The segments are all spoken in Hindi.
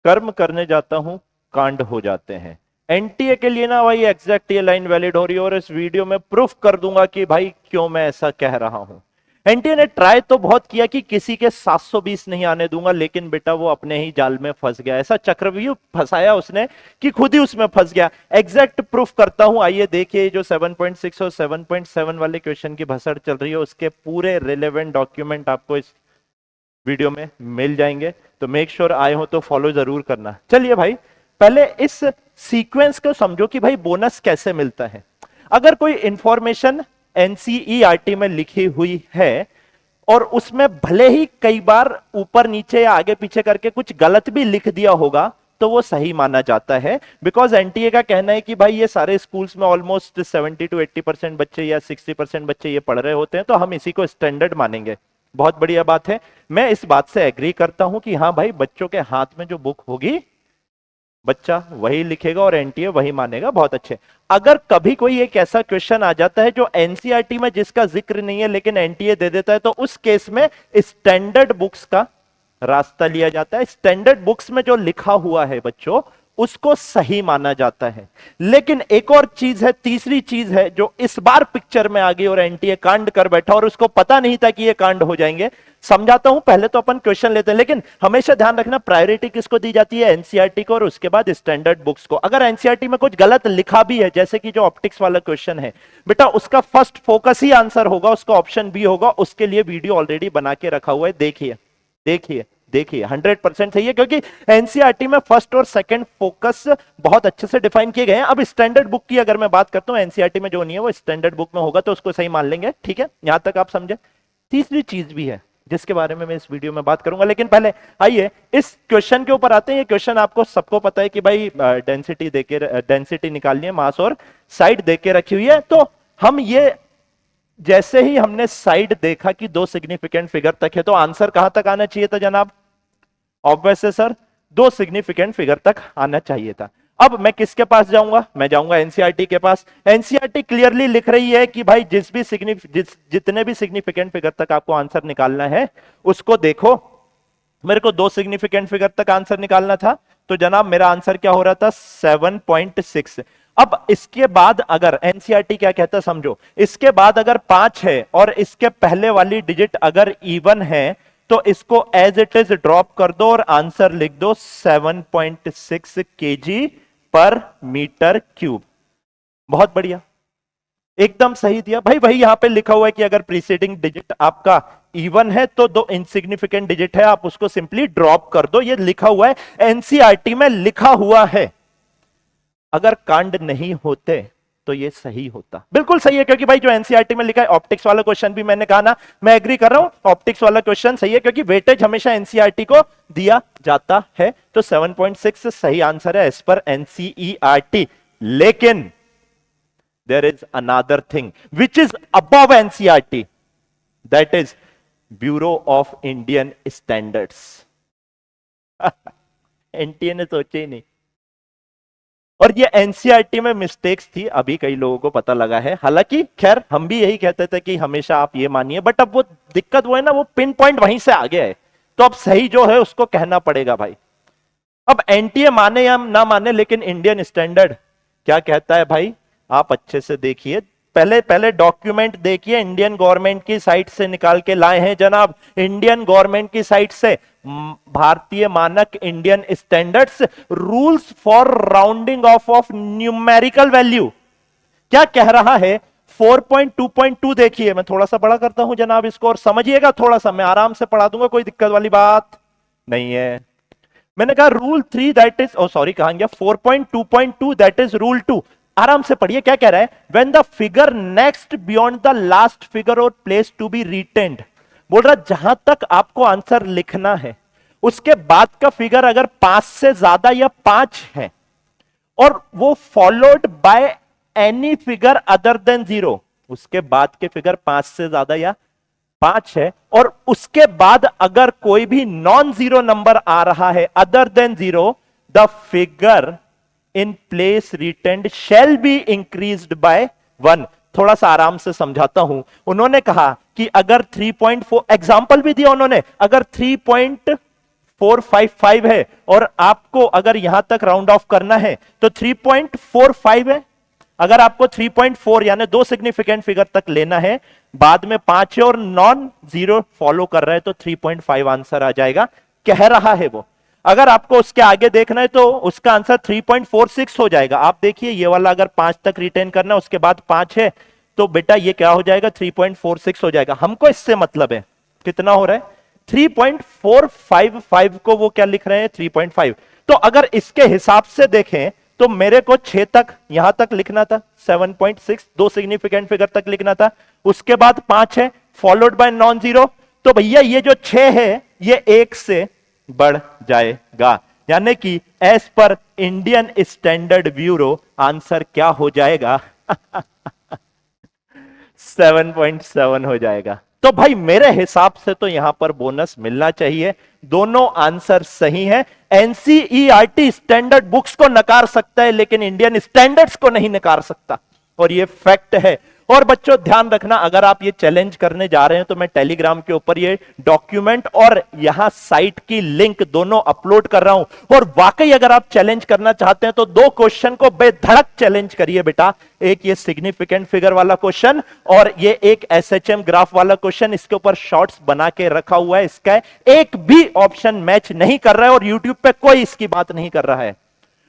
कर्म करने जाता हूं, कांड हो जाते हैं। एनटीए के लिए ना भाई एग्जैक्ट ये लाइन वैलिड हो रही है, और इस वीडियो में प्रूफ कर दूंगा कि भाई क्यों मैं ऐसा कह रहा हूं। एनटीए ने ट्राई तो बहुत किया कि किसी के 720 नहीं आने दूंगा, लेकिन बेटा वो अपने ही जाल में फंस गया। ऐसा चक्रव्यूह फंसाया उसने कि खुद ही उसमें फंस गया। एग्जैक्ट प्रूफ करता हूं, आइए देखिए। जो 7.6 और 7.7 वाले क्वेश्चन की भसड़ चल रही है, उसके पूरे रिलेवेंट डॉक्यूमेंट आपको इस वीडियो में मिल जाएंगे। तो मेक श्योर आए हो तो फॉलो जरूर करना। चलिए भाई, पहले इस सीक्वेंस को समझो कि भाई बोनस कैसे मिलता है। अगर कोई इंफॉर्मेशन एनसीईआरटी में लिखी हुई है और उसमें भले ही कई बार ऊपर नीचे या आगे पीछे करके कुछ गलत भी लिख दिया होगा, तो वो सही माना जाता है। बिकॉज एनटीए का कहना है कि भाई ये सारे स्कूल्स में ऑलमोस्ट 70 to 80% बच्चे या 60% बच्चे ये पढ़ रहे होते हैं, तो हम इसी को स्टैंडर्ड मानेंगे। बहुत बढ़िया बात है, मैं इस बात से एग्री करता हूं कि हाँ भाई, बच्चों के हाथ में जो बुक होगी बच्चा वही लिखेगा और एनटीए वही मानेगा। बहुत अच्छे। अगर कभी कोई एक ऐसा क्वेश्चन आ जाता है जो एनसीईआरटी में जिसका जिक्र नहीं है लेकिन एनटीए दे देता है, तो उस केस में स्टैंडर्ड बुक्स का रास्ता लिया जाता है। स्टैंडर्ड बुक्स में जो लिखा हुआ है बच्चों, उसको सही माना जाता है। लेकिन एक और चीज है, तीसरी चीज है, जो इस बार पिक्चर में आ गई और एनटीए कांड कर बैठा और उसको पता नहीं था कि ये कांड हो जाएंगे। समझाता हूं, पहले तो अपन क्वेश्चन लेते हैं, लेकिन हमेशा ध्यान रखना प्रायोरिटी किसको दी जाती है, एनसीईआरटी को, और उसके बाद स्टैंडर्ड बुक्स को। अगर एनसीईआरटी में कुछ गलत लिखा भी है, जैसे कि जो ऑप्टिक्स वाला क्वेश्चन है, बेटा उसका फर्स्ट फोकस ही आंसर होगा, उसका ऑप्शन बी होगा। उसके लिए वीडियो ऑलरेडी बना के रखा हुआ है, देखिए देखिए देखिए, 100% सही है, क्योंकि एनसीईआरटी में फर्स्ट और सेकंड फोकस बहुत अच्छे से डिफाइन किए गए हैं। अब स्टैंडर्ड बुक की अगर मैं बात करता हूं, एनसीईआरटी में जो नहीं है वो स्टैंडर्ड बुक में होगा, तो उसको सही मान लेंगे। ठीक है, यहां तक आप समझे। तीसरी चीज भी है जिसके बारे में मैं इस वीडियो में बात करूंगा, लेकिन पहले आइए इस क्वेश्चन के ऊपर आते हैं। ये क्वेश्चन आपको सबको पता है कि भाई डेंसिटी देके, डेंसिटी निकालनी है, मास और साइड देके रखी हुई है। तो हम ये जैसे ही हमने साइड देखा कि दो सिग्निफिकेंट फिगर तक है, तो आंसर कहां तक आना चाहिए था जनाब? ऑब्वियस है सर, दो सिग्निफिकेंट फिगर तक आना चाहिए था। अब मैं किसके पास जाऊंगा? मैं जाऊंगा एनसीईआरटी के पास। एनसीईआरटी क्लियरली लिख रही है कि भाई जितने भी सिग्निफिकेंट फिगर तक आपको आंसर निकालना है, उसको देखो। मेरे को दो सिग्निफिकेंट फिगर तक आंसर निकालना था, तो जनाब मेरा आंसर क्या हो रहा था? 7.6। अब इसके बाद अगर एनसीईआरटी क्या कहता समझो, इसके बाद अगर 5 है और इसके पहले वाली डिजिट अगर इवन है, तो इसको एज इट इज ड्रॉप कर दो और आंसर लिख दो 7.6 केजी पर मीटर क्यूब। बहुत बढ़िया, एकदम सही दिया भाई। वही यहां पे लिखा हुआ है कि अगर प्रीसीडिंग डिजिट आपका इवन है तो दो इनसिग्निफिकेंट डिजिट है, आप उसको सिंपली ड्रॉप कर दो। ये लिखा हुआ है, एनसीईआरटी में लिखा हुआ है। अगर कांड नहीं होते तो ये सही होता। बिल्कुल सही है, क्योंकि भाई जो एनसीईआरटी में लिखा है, ऑप्टिक्स वाला क्वेश्चन भी मैंने कहा ना, मैं एग्री कर रहा हूं, ऑप्टिक्स वाला क्वेश्चन सही है, क्योंकि वेटेज हमेशा एनसीईआरटी को दिया जाता है। तो 7.6 सही आंसर है एज पर एनसीईआरटी। लेकिन there is another thing which is above NCERT, that is Bureau of Indian Standards। NTA ने सोचे ही नहीं, और ये एनसीईआरटी में मिस्टेक्स थी, अभी कई लोगों को पता लगा है। हालांकि खैर हम भी यही कहते थे कि हमेशा आप ये मानिए, बट अब वो दिक्कत वो है ना, वो पिन पॉइंट वहीं से आ गया है, तो अब सही जो है उसको कहना पड़ेगा भाई। अब एनटीए माने या ना माने, लेकिन इंडियन स्टैंडर्ड क्या कहता है भाई, आप अच्छे से देखिए। पहले डॉक्यूमेंट देखिए, इंडियन गवर्नमेंट की साइट से निकाल के लाए हैं जनाब, इंडियन गवर्नमेंट की साइट से। भारतीय मानक Indian standards rules for rounding off numerical value क्या कह रहा है? 4.2.2 देखिए, मैं थोड़ा सा बड़ा करता हूं जनाब इसको, और समझिएगा थोड़ा सा, मैं आराम से पढ़ा दूंगा, कोई दिक्कत वाली बात नहीं है। मैंने कहा रूल 3 दैट इज, सॉरी कहां गया, 4.2.2 दैट इज रूल 2। आराम से पढ़िए क्या कह रहा है। When the figure next beyond the last figure और प्लेस टू बी रिटेन्ड, बोल रहा जहां तक आपको आंसर लिखना है, उसके बाद का फिगर अगर 5 से ज्यादा या 5 है, और वो followed by any figure other than 0, उसके बाद के फिगर 5 से ज्यादा या 5 है, और उसके बाद अगर कोई भी नॉन जीरो नंबर आ रहा है other than 0, the figure in place retained shall be increased by 1। थोड़ा सा आराम से समझाता हूं। उन्होंने कहा कि अगर 3.4 एग्जाम्पल भी दिया उन्होंने, अगर 3.455 है और आपको अगर यहां तक राउंड ऑफ करना है तो 3.45 है। अगर आपको 3.4 यानी दो सिग्निफिकेंट फिगर तक लेना है, बाद में 5 है और नॉन जीरो फॉलो कर रहा है, तो 3.5 आंसर आ जाएगा, कह रहा है वो। अगर आपको उसके आगे देखना है तो उसका आंसर 3.46 हो जाएगा। आप देखिए ये वाला अगर 5 तक रिटेन करना है, उसके बाद 5 है, तो बेटा ये क्या हो जाएगा, 3.46 हो जाएगा। हमको इससे मतलब है कितना हो रहा है, 3.455 को वो क्या लिख रहे हैं, 3.5। तो अगर इसके हिसाब से देखें तो मेरे को 6 तक यहां तक लिखना था, 7.6 दो सिग्निफिकेंट फिगर तक लिखना था, उसके बाद 5 है फॉलोड बाय नॉन जीरो। तो भैया ये जो 6 है ये 1 से बढ़ जाएगा, यानी कि as per Indian standard bureau answer क्या हो जाएगा 7.7 हो जाएगा। तो भाई मेरे हिसाब से तो यहां पर बोनस मिलना चाहिए, दोनों आंसर सही हैं। एनसीईआरटी स्टैंडर्ड बुक्स को नकार सकता है लेकिन इंडियन स्टैंडर्ड्स को नहीं नकार सकता, और ये फैक्ट है। और बच्चों ध्यान रखना, अगर आप ये चैलेंज करने जा रहे हैं तो मैं टेलीग्राम के ऊपर ये डॉक्यूमेंट और यहां साइट की लिंक दोनों अपलोड कर रहा हूं। और वाकई अगर आप चैलेंज करना चाहते हैं तो दो क्वेश्चन को बेधड़क चैलेंज करिए बेटा, एक ये सिग्निफिकेंट फिगर वाला क्वेश्चन और ये एक एसएचएम ग्राफ वाला क्वेश्चन। इसके ऊपर शॉर्ट्स बना के रखा हुआ है, इसका एक भी ऑप्शन मैच नहीं कर रहा है और यूट्यूब पे कोई इसकी बात नहीं कर रहा है।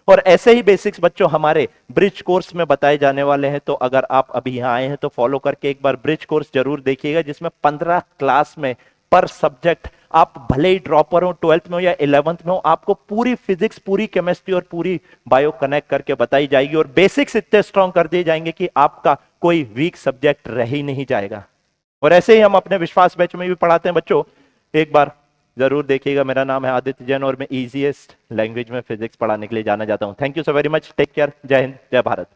और ऐसे ही बेसिक्स बच्चों हमारे ब्रिज कोर्स में बताए जाने वाले हैं, तो अगर आप अभी यहां आए हैं तो फॉलो करके एक बार ब्रिज कोर्स जरूर देखिएगा, जिसमें 15 क्लास में पर सब्जेक्ट, आप भले ही ड्रॉपर हो 12th में हो या 11th में हो, आपको पूरी फिजिक्स, पूरी केमिस्ट्री और पूरी बायो कनेक्ट करके बताई जाएगी और बेसिक्स इतने स्ट्रॉन्ग कर दिए जाएंगे कि आपका कोई वीक सब्जेक्ट रह ही नहीं जाएगा। और ऐसे ही हम अपने विश्वास बैच में भी पढ़ाते हैं बच्चों, एक बार जरूर देखिएगा। मेरा नाम है आदित्य जैन और मैं इजीएस्ट लैंग्वेज में फिजिक्स पढ़ाने के लिए जाना जाता हूं। Thank you so very much, take care, जय हिंद, जय भारत।